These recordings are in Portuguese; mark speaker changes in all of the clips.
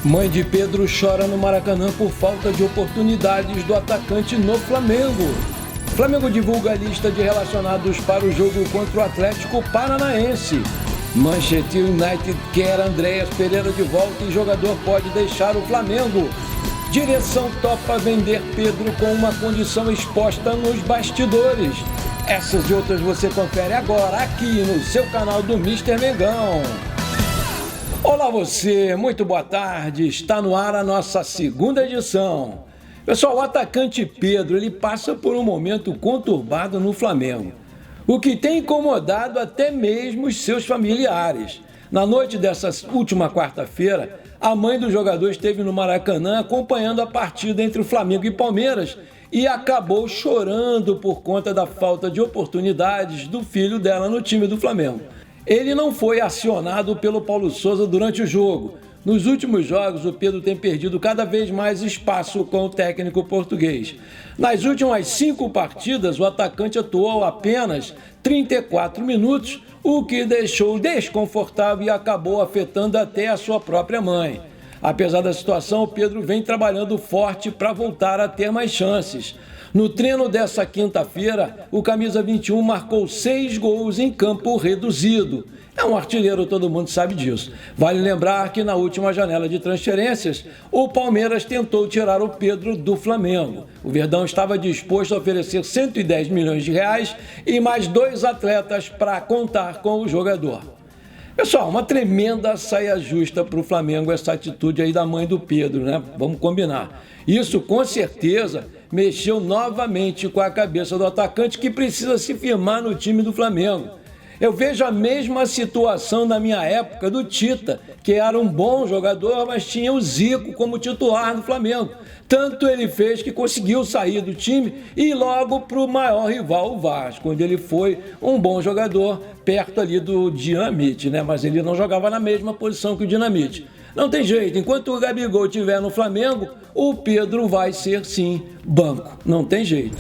Speaker 1: Mãe de Pedro chora no Maracanã por falta de oportunidades do atacante no Flamengo. Flamengo divulga a lista de relacionados para o jogo contra o Atlético Paranaense. Manchester United quer Andréas Pereira de volta e jogador pode deixar o Flamengo. Direção topa vender Pedro com uma condição exposta nos bastidores. Essas e outras você confere agora aqui no seu canal do Mr. Mengão. Olá você, muito boa tarde, está no ar a nossa segunda edição. Pessoal, o atacante Pedro, ele passa por um momento conturbado no Flamengo, o que tem incomodado até mesmo os seus familiares. Na noite dessa última quarta-feira, a mãe do jogador esteve no Maracanã acompanhando a partida entre o Flamengo e Palmeiras e acabou chorando por conta da falta de oportunidades do filho dela no time do Flamengo. Ele não foi acionado pelo Paulo Sousa durante o jogo. Nos últimos jogos, o Pedro tem perdido cada vez mais espaço com o técnico português. Nas últimas 5 partidas, o atacante atuou apenas 34 minutos, o que deixou desconfortável e acabou afetando até a sua própria mãe. Apesar da situação, o Pedro vem trabalhando forte para voltar a ter mais chances. No treino dessa quinta-feira, o camisa 21 marcou 6 gols em campo reduzido. É um artilheiro, todo mundo sabe disso. Vale lembrar que na última janela de transferências, o Palmeiras tentou tirar o Pedro do Flamengo. O Verdão estava disposto a oferecer 110 milhões de reais e mais 2 atletas para contar com o jogador. Pessoal, uma tremenda saia justa para o Flamengo essa atitude aí da mãe do Pedro, né? Vamos combinar. Isso, com certeza, mexeu novamente com a cabeça do atacante que precisa se firmar no time do Flamengo. Eu vejo a mesma situação na minha época do Tita, que era um bom jogador, mas tinha o Zico como titular no Flamengo. Tanto ele fez que conseguiu sair do time e ir logo para o maior rival, o Vasco, onde ele foi um bom jogador, perto ali do Dinamite, né? Mas ele não jogava na mesma posição que o Dinamite. Não tem jeito, enquanto o Gabigol estiver no Flamengo, o Pedro vai ser sim banco, não tem jeito.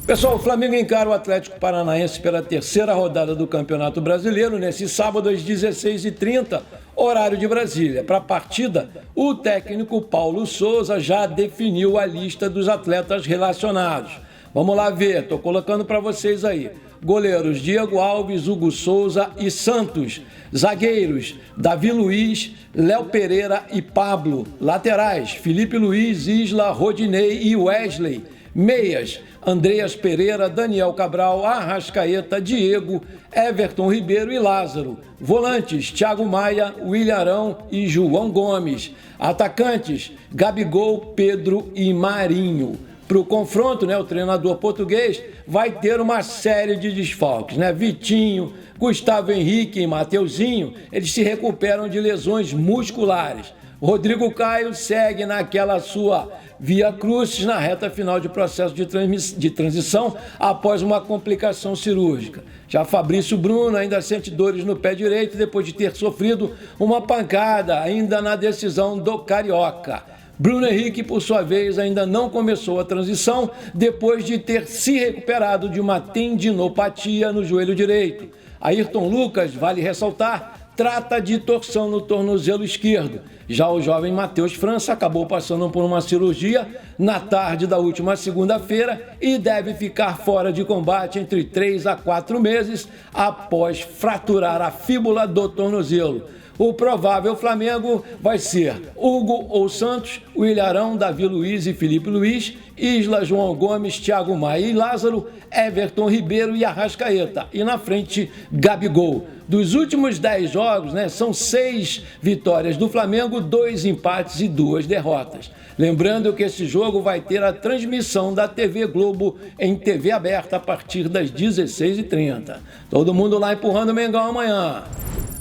Speaker 1: Pessoal, o Flamengo encara o Atlético Paranaense pela terceira rodada do Campeonato Brasileiro nesse sábado às 16h30, horário de Brasília. Para a partida, o técnico Paulo Sousa já definiu a lista dos atletas relacionados. Vamos lá ver, estou colocando para vocês aí. Goleiros Diego Alves, Hugo Souza e Santos. Zagueiros Davi Luiz, Léo Pereira e Pablo. Laterais Felipe Luiz, Isla, Rodinei e Wesley. Meias, Andréas Pereira, Daniel Cabral, Arrascaeta, Diego, Everton Ribeiro e Lázaro. Volantes, Thiago Maia, William Arão e João Gomes. Atacantes, Gabigol, Pedro e Marinho. Para o confronto, o treinador português vai ter uma série de desfalques, Vitinho, Gustavo Henrique e Mateuzinho, eles se recuperam de lesões musculares. Rodrigo Caio segue naquela sua via crucis na reta final de processo de transição após uma complicação cirúrgica. Já Fabrício Bruno ainda sente dores no pé direito depois de ter sofrido uma pancada ainda na decisão do Carioca. Bruno Henrique, por sua vez, ainda não começou a transição depois de ter se recuperado de uma tendinopatia no joelho direito. Ayrton Lucas, vale ressaltar, trata de torção no tornozelo esquerdo. Já o jovem Matheus França acabou passando por uma cirurgia na tarde da última segunda-feira e deve ficar fora de combate entre 3 a 4 meses após fraturar a fíbula do tornozelo. O provável Flamengo vai ser Hugo ou Santos, William Arão, Davi Luiz e Felipe Luiz, Isla, João Gomes, Thiago Maia e Lázaro, Everton Ribeiro e Arrascaeta. E na frente, Gabigol. Dos últimos 10 jogos, são 6 vitórias do Flamengo, 2 empates e 2 derrotas. Lembrando que esse jogo vai ter a transmissão da TV Globo em TV aberta a partir das 16h30. Todo mundo lá empurrando o Mengão amanhã.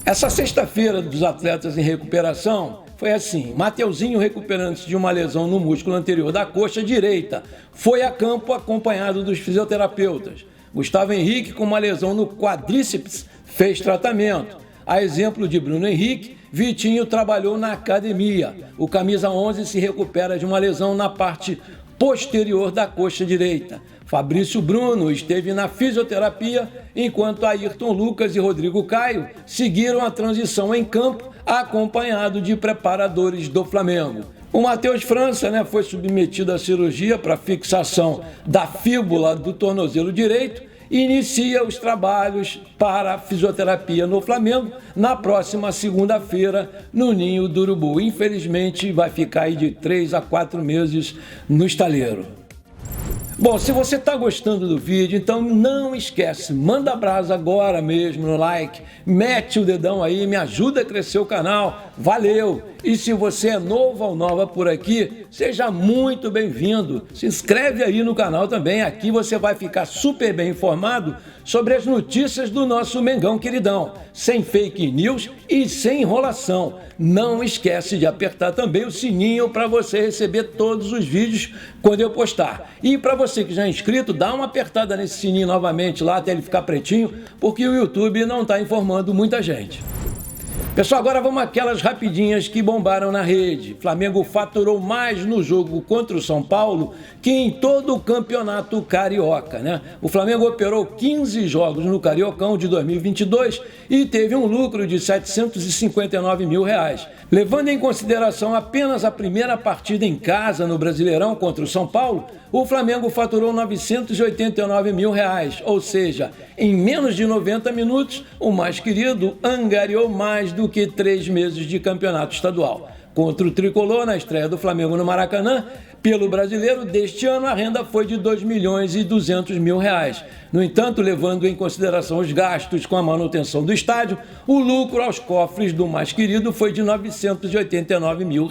Speaker 1: Essa sexta-feira dos atletas em recuperação foi assim: Mateuzinho, recuperando-se de uma lesão no músculo anterior da coxa direita, foi a campo acompanhado dos fisioterapeutas. Gustavo Henrique, com uma lesão no quadríceps, fez tratamento. A exemplo de Bruno Henrique, Vitinho trabalhou na academia. O camisa 11 se recupera de uma lesão na parte posterior da coxa direita. Fabrício Bruno esteve na fisioterapia, enquanto Ayrton Lucas e Rodrigo Caio seguiram a transição em campo acompanhado de preparadores do Flamengo. O Matheus França, foi submetido à cirurgia para fixação da fíbula do tornozelo direito e inicia os trabalhos para a fisioterapia no Flamengo na próxima segunda-feira no Ninho do Urubu. Infelizmente, vai ficar aí de 3 a 4 meses no estaleiro. Bom, se você está gostando do vídeo, então não esquece, manda brasa agora mesmo no like, mete o dedão aí, me ajuda a crescer o canal, valeu! E se você é novo ou nova por aqui, seja muito bem-vindo, se inscreve aí no canal também, aqui você vai ficar super bem informado sobre as notícias do nosso Mengão queridão, sem fake news e sem enrolação. Não esquece de apertar também o sininho para você receber todos os vídeos quando eu postar. E para você que já é inscrito, dá uma apertada nesse sininho novamente lá até ele ficar pretinho, porque o YouTube não está informando muita gente. Pessoal, agora vamos àquelas rapidinhas que bombaram na rede. Flamengo faturou mais no jogo contra o São Paulo que em todo o campeonato carioca, O Flamengo operou 15 jogos no Cariocão de 2022 e teve um lucro de R$ 759 mil. Levando em consideração apenas a primeira partida em casa no Brasileirão contra o São Paulo, o Flamengo faturou R$ 989 mil, ou seja, em menos de 90 minutos, o mais querido angariou mais do que 3 meses de campeonato estadual. Contra o Tricolor, na estreia do Flamengo no Maracanã, pelo Brasileiro deste ano, a renda foi de R$ 2.200 mil. No entanto, levando em consideração os gastos com a manutenção do estádio, o lucro aos cofres do mais querido foi de R$ 989 mil.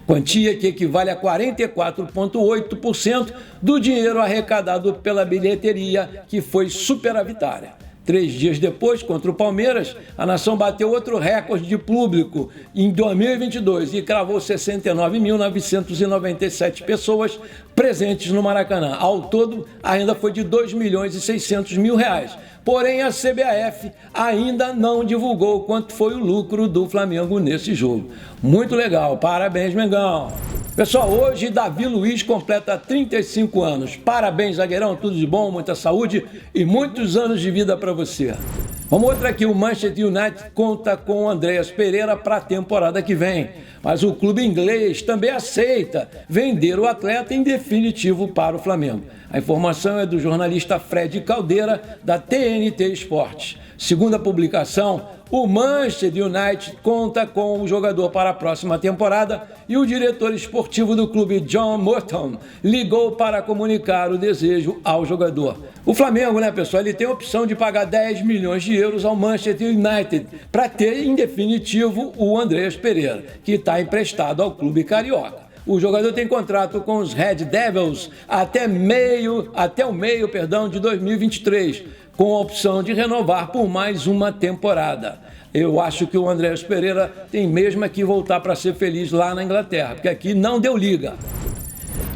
Speaker 1: Quantia que equivale a 44,8% do dinheiro arrecadado pela bilheteria, que foi superavitária. 3 dias depois, contra o Palmeiras, a nação bateu outro recorde de público em 2022 e cravou 69.997 pessoas presentes no Maracanã. Ao todo, a renda foi de R$ 2.600 mil. Porém, a CBAF ainda não divulgou quanto foi o lucro do Flamengo nesse jogo. Muito legal, parabéns, Mengão! Pessoal, hoje Davi Luiz completa 35 anos. Parabéns, zagueirão, tudo de bom, muita saúde e muitos anos de vida para você. Vamos outra aqui, o Manchester United conta com o Andreas Pereira para a temporada que vem. Mas o clube inglês também aceita vender o atleta em definitivo para o Flamengo. A informação é do jornalista Fred Caldeira, da TNT Esportes. Segundo a publicação, o Manchester United conta com o jogador para a próxima temporada e o diretor esportivo do clube, John Morton, ligou para comunicar o desejo ao jogador. O Flamengo, pessoal, ele tem a opção de pagar 10 milhões de euros ao Manchester United para ter, em definitivo, o Andreas Pereira, que está emprestado ao clube carioca. O jogador tem contrato com os Red Devils até o meio de 2023, com a opção de renovar por mais uma temporada. Eu acho que o Andreas Pereira tem mesmo que voltar para ser feliz lá na Inglaterra, porque aqui não deu liga.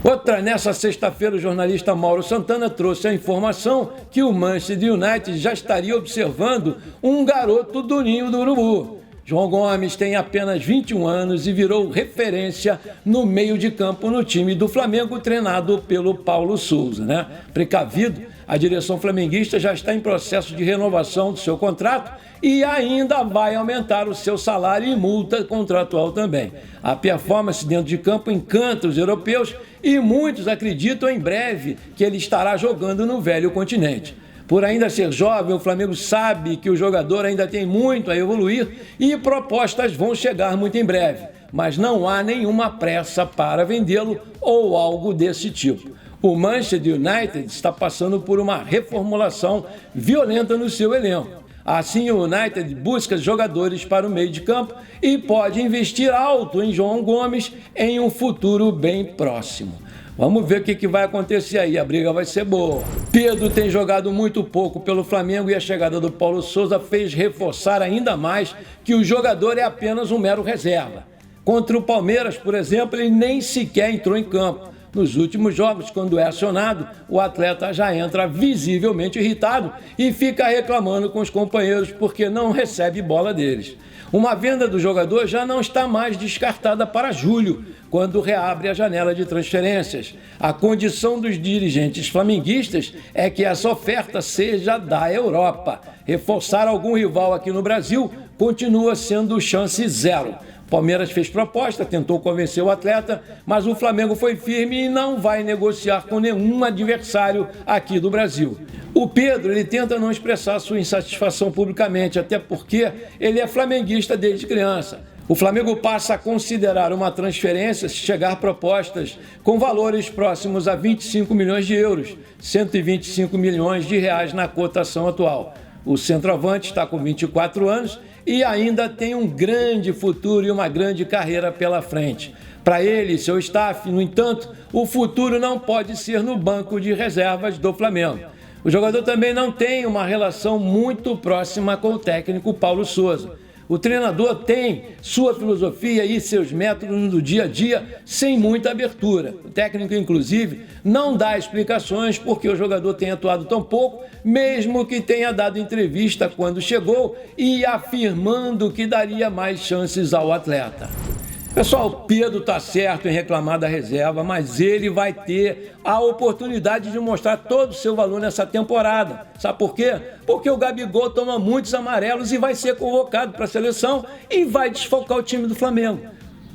Speaker 1: Outra, nessa sexta-feira, o jornalista Mauro Santana trouxe a informação que o Manchester United já estaria observando um garoto do Ninho do Urubu. João Gomes tem apenas 21 anos e virou referência no meio de campo no time do Flamengo, treinado pelo Paulo Souza, Precavido, a direção flamenguista já está em processo de renovação do seu contrato e ainda vai aumentar o seu salário e multa contratual também. A performance dentro de campo encanta os europeus e muitos acreditam em breve que ele estará jogando no velho continente. Por ainda ser jovem, o Flamengo sabe que o jogador ainda tem muito a evoluir e propostas vão chegar muito em breve, mas não há nenhuma pressa para vendê-lo ou algo desse tipo. O Manchester United está passando por uma reformulação violenta no seu elenco. Assim, o United busca jogadores para o meio de campo e pode investir alto em João Gomes em um futuro bem próximo. Vamos ver o que vai acontecer aí, a briga vai ser boa. Pedro tem jogado muito pouco pelo Flamengo e a chegada do Paulo Souza fez reforçar ainda mais que o jogador é apenas um mero reserva. Contra o Palmeiras, por exemplo, ele nem sequer entrou em campo. Nos últimos jogos, quando é acionado, o atleta já entra visivelmente irritado e fica reclamando com os companheiros porque não recebe bola deles. Uma venda do jogador já não está mais descartada para julho, quando reabre a janela de transferências. A condição dos dirigentes flamenguistas é que essa oferta seja da Europa. Reforçar algum rival aqui no Brasil continua sendo chance zero. Palmeiras fez proposta, tentou convencer o atleta, mas o Flamengo foi firme e não vai negociar com nenhum adversário aqui do Brasil. O Pedro, ele tenta não expressar sua insatisfação publicamente, até porque ele é flamenguista desde criança. O Flamengo passa a considerar uma transferência se chegar propostas com valores próximos a 25 milhões de euros, 125 milhões de reais na cotação atual. O centroavante está com 24 anos e ainda tem um grande futuro e uma grande carreira pela frente. Para ele e seu staff, no entanto, o futuro não pode ser no banco de reservas do Flamengo. O jogador também não tem uma relação muito próxima com o técnico Paulo Sousa. O treinador tem sua filosofia e seus métodos do dia a dia sem muita abertura. O técnico, inclusive, não dá explicações porque o jogador tem atuado tão pouco, mesmo que tenha dado entrevista quando chegou e afirmando que daria mais chances ao atleta. Pessoal, o Pedro está certo em reclamar da reserva, mas ele vai ter a oportunidade de mostrar todo o seu valor nessa temporada. Sabe por quê? Porque o Gabigol toma muitos amarelos e vai ser convocado para a seleção e vai desfalcar o time do Flamengo.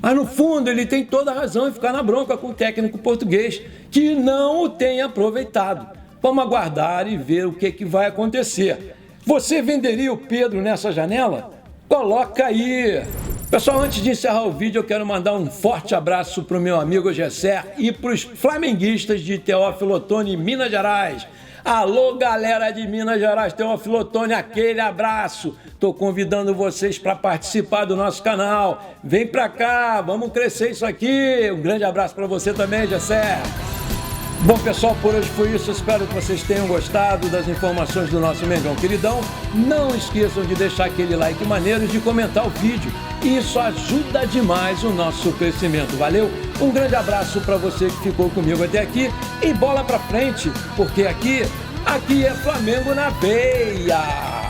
Speaker 1: Mas no fundo ele tem toda a razão em ficar na bronca com o técnico português, que não o tem aproveitado. Vamos aguardar e ver o que vai acontecer. Você venderia o Pedro nessa janela? Coloca aí! Pessoal, antes de encerrar o vídeo, eu quero mandar um forte abraço para o meu amigo Gessé e para os flamenguistas de Teófilo Otoni, Minas Gerais. Alô, galera de Minas Gerais, Teófilo Otoni, aquele abraço. Estou convidando vocês para participar do nosso canal. Vem para cá, vamos crescer isso aqui. Um grande abraço para você também, Gessé. Bom, pessoal, por hoje foi isso. Espero que vocês tenham gostado das informações do nosso Mengão Queridão. Não esqueçam de deixar aquele like maneiro e de comentar o vídeo. Isso ajuda demais o nosso crescimento. Valeu? Um grande abraço para você que ficou comigo até aqui. E bola para frente, porque aqui é Flamengo na veia.